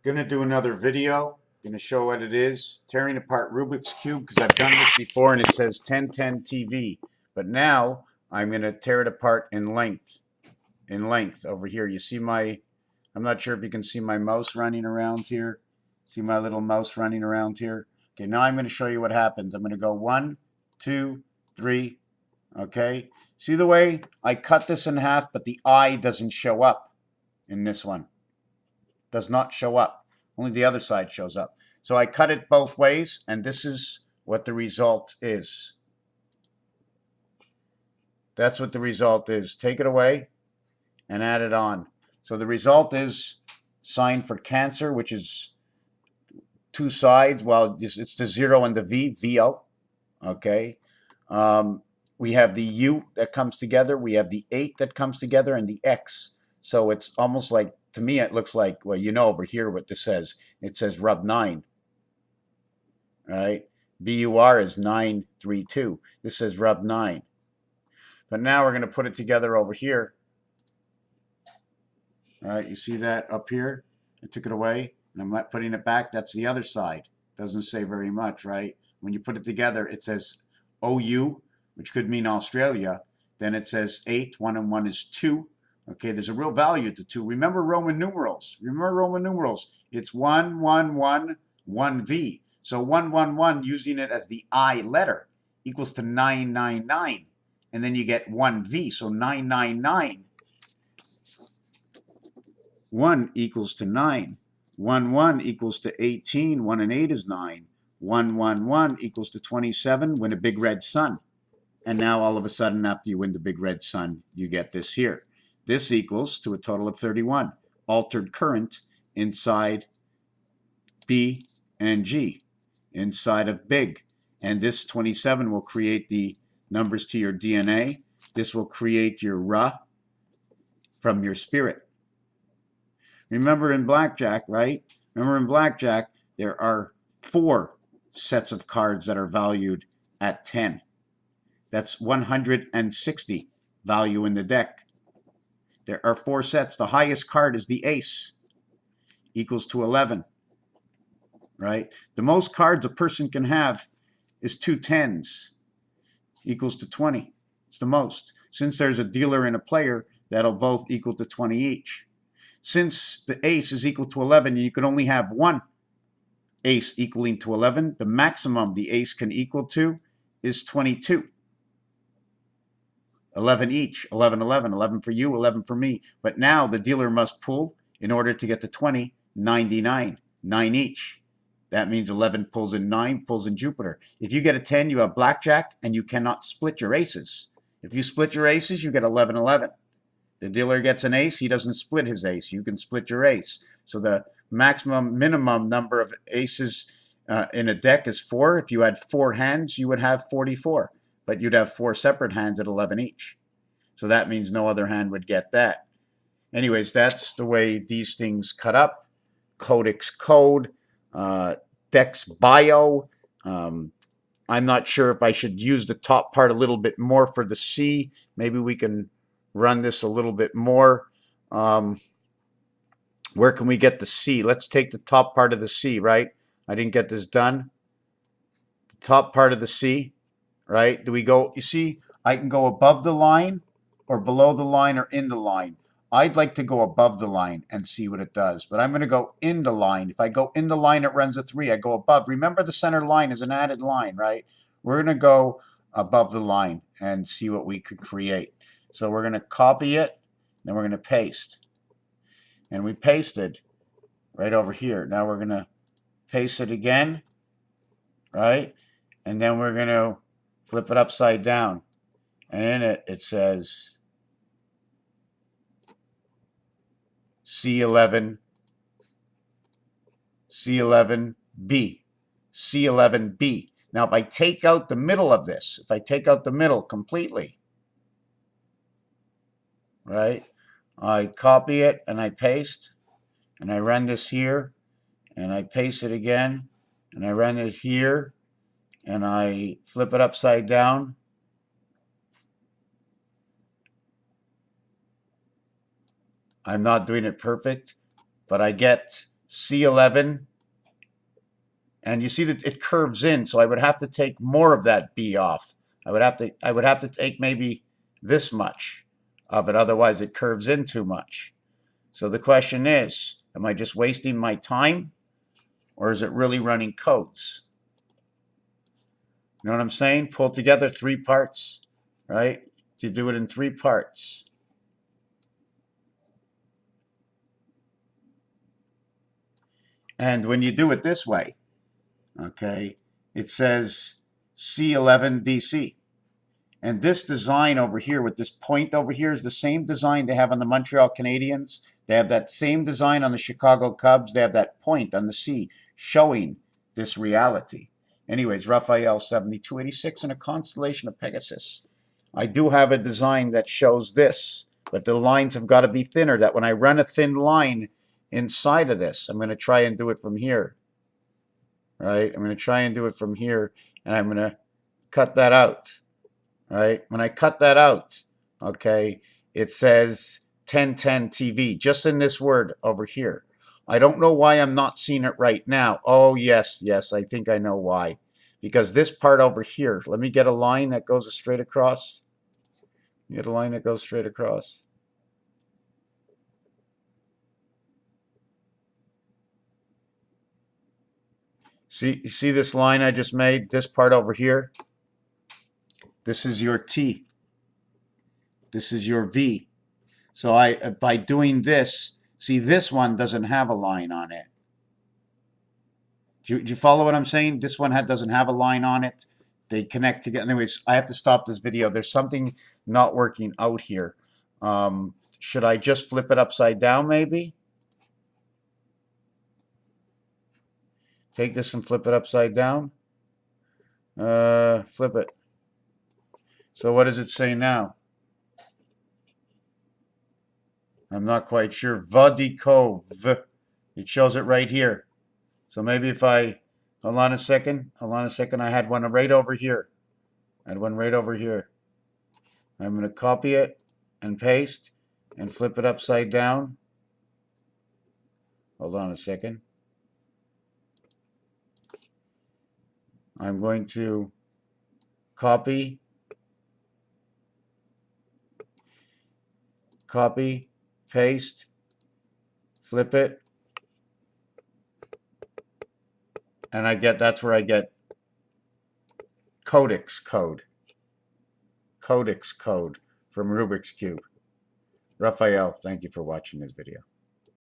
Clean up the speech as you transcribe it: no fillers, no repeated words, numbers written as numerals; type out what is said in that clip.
Gonna do another video. Gonna show what it is. Tearing apart Rubik's Cube because I've done this before and it says 1010 TV. But now I'm gonna tear it apart in length. In length over here. You see my, I'm not sure if you can see my mouse running around here. See my little mouse running around here? Okay, now I'm gonna show you what happens. I'm gonna go 1, 2, 3. Okay. See the way I cut this in half, but the eye doesn't show up in this one. Does not show up. Only the other side shows up. So I cut it both ways, and this is what the result is. That's what the result is. Take it away and add it on. So the result is sign for Cancer, which is two sides. Well, it's the 0 and the V, VO. Okay. We have the U that comes together. We have the 8 that comes together and the X. So it's almost like, to me, it looks like, well, you know over here what this says. It says rub 9, right? BUR is 932. This says rub 9. But now we're going to put it together over here. All right, you see that up here? I took it away, and I'm not putting it back. That's the other side. Doesn't say very much, right? When you put it together, it says OU, which could mean Australia. Then it says 8. 1 and 1 is 2. Okay, there's a real value to 2. Remember Roman numerals. Remember Roman numerals. It's 1, 1, 1, 1V. So 1, 1, 1, using it as the I letter, equals to 999. And then you get 1V. So 999. 1 equals to 9. 1, 1 equals to 18. 1 and 8 is 9. 1, 1, 1 equals to 27. Win a big red sun. And now all of a sudden, after you win the big red sun, you get this here. This equals to a total of 31. Altered current inside B and G, inside of big. And this 27 will create the numbers to your DNA. This will create your Ra from your spirit. Remember in blackjack, right? Remember in blackjack, there are 4 sets of cards that are valued at 10. That's 160 value in the deck. There are 4 sets. The highest card is the ace, equals to 11, right? The most cards a person can have is 2 10s, equals to 20. It's the most. Since there's a dealer and a player, that'll both equal to 20 each. Since the ace is equal to 11, you can only have 1 ace equaling to 11. The maximum the ace can equal to is 22. 11 each, 11, 11, 11 for you, 11 for me. But now the dealer must pull, in order to get to 20, 99, 9 each. That means 11 pulls in 9, pulls in Jupiter. If you get a 10, you have blackjack, and you cannot split your aces. If you split your aces, you get 11, 11. The dealer gets an ace, he doesn't split his ace. You can split your ace. So the minimum number of aces in a deck is 4. If you had 4 hands, you would have 44. But you'd have 4 separate hands at 11 each. So that means no other hand would get that. Anyways, that's the way these things cut up. Codex code, Dex bio. I'm not sure if I should use the top part a little bit more for the C. Maybe we can run this a little bit more. Where can we get the C? Let's take the top part of the C, right? I didn't get this done. The top part of the C. Right? Do we go, you see, I can go above the line or below the line or in the line. I'd like to go above the line and see what it does, but I'm going to go in the line. If I go in the line, it runs a 3. I go above. Remember, the center line is an added line, right? We're going to go above the line and see what we could create. So we're going to copy it, then we're going to paste. And we pasted right over here. Now we're going to paste it again, right? And then we're going to flip it upside down, and in it, it says C11, C11B, C11B. Now, if I take out the middle of this, if I take out the middle completely, right, I copy it and I paste, and I run this here, and I paste it again, and I run it here, and I flip it upside down. I'm not doing it perfect, but I get C11, and you see that it curves in, so I would have to take more of that B off. I would have to take maybe this much of it, otherwise it curves in too much. So the question is, am I just wasting my time, or is it really running codes? You know what I'm saying? Pull together 3 parts, right? You do it in 3 parts. And when you do it this way, okay, it says C11 DC. And this design over here with this point over here is the same design they have on the Montreal Canadiens. They have that same design on the Chicago Cubs. They have that point on the C showing this reality. Anyways, Raphael 7286 in a constellation of Pegasus. I do have a design that shows this, but the lines have got to be thinner, that when I run a thin line inside of this, I'm going to try and do it from here. Right? I'm going to try and do it from here, and I'm going to cut that out. Right? When I cut that out, okay, it says 1010 TV, just in this word over here. I don't know why I'm not seeing it right now. Oh, yes, I think I know why. Because this part over here, let me get a line that goes straight across. Get a line that goes straight across. See, you see this line I just made? This part over here? This is your T. This is your V. So by doing this, see, this one doesn't have a line on it. Do you follow what I'm saying? This one doesn't have a line on it. They connect together. Anyways, I have to stop this video. There's something not working out here. Should I just flip it upside down maybe? Take this and flip it upside down. Flip it. So what does it say now? I'm not quite sure. Vodikov. It shows it right here. So maybe if I, hold on a second, I had one right over here. I'm going to copy it and paste and flip it upside down. Hold on a second. I'm going to copy, paste, flip it, and that's where I get Codex code from Rubik's Cube. Raphael, thank you for watching this video.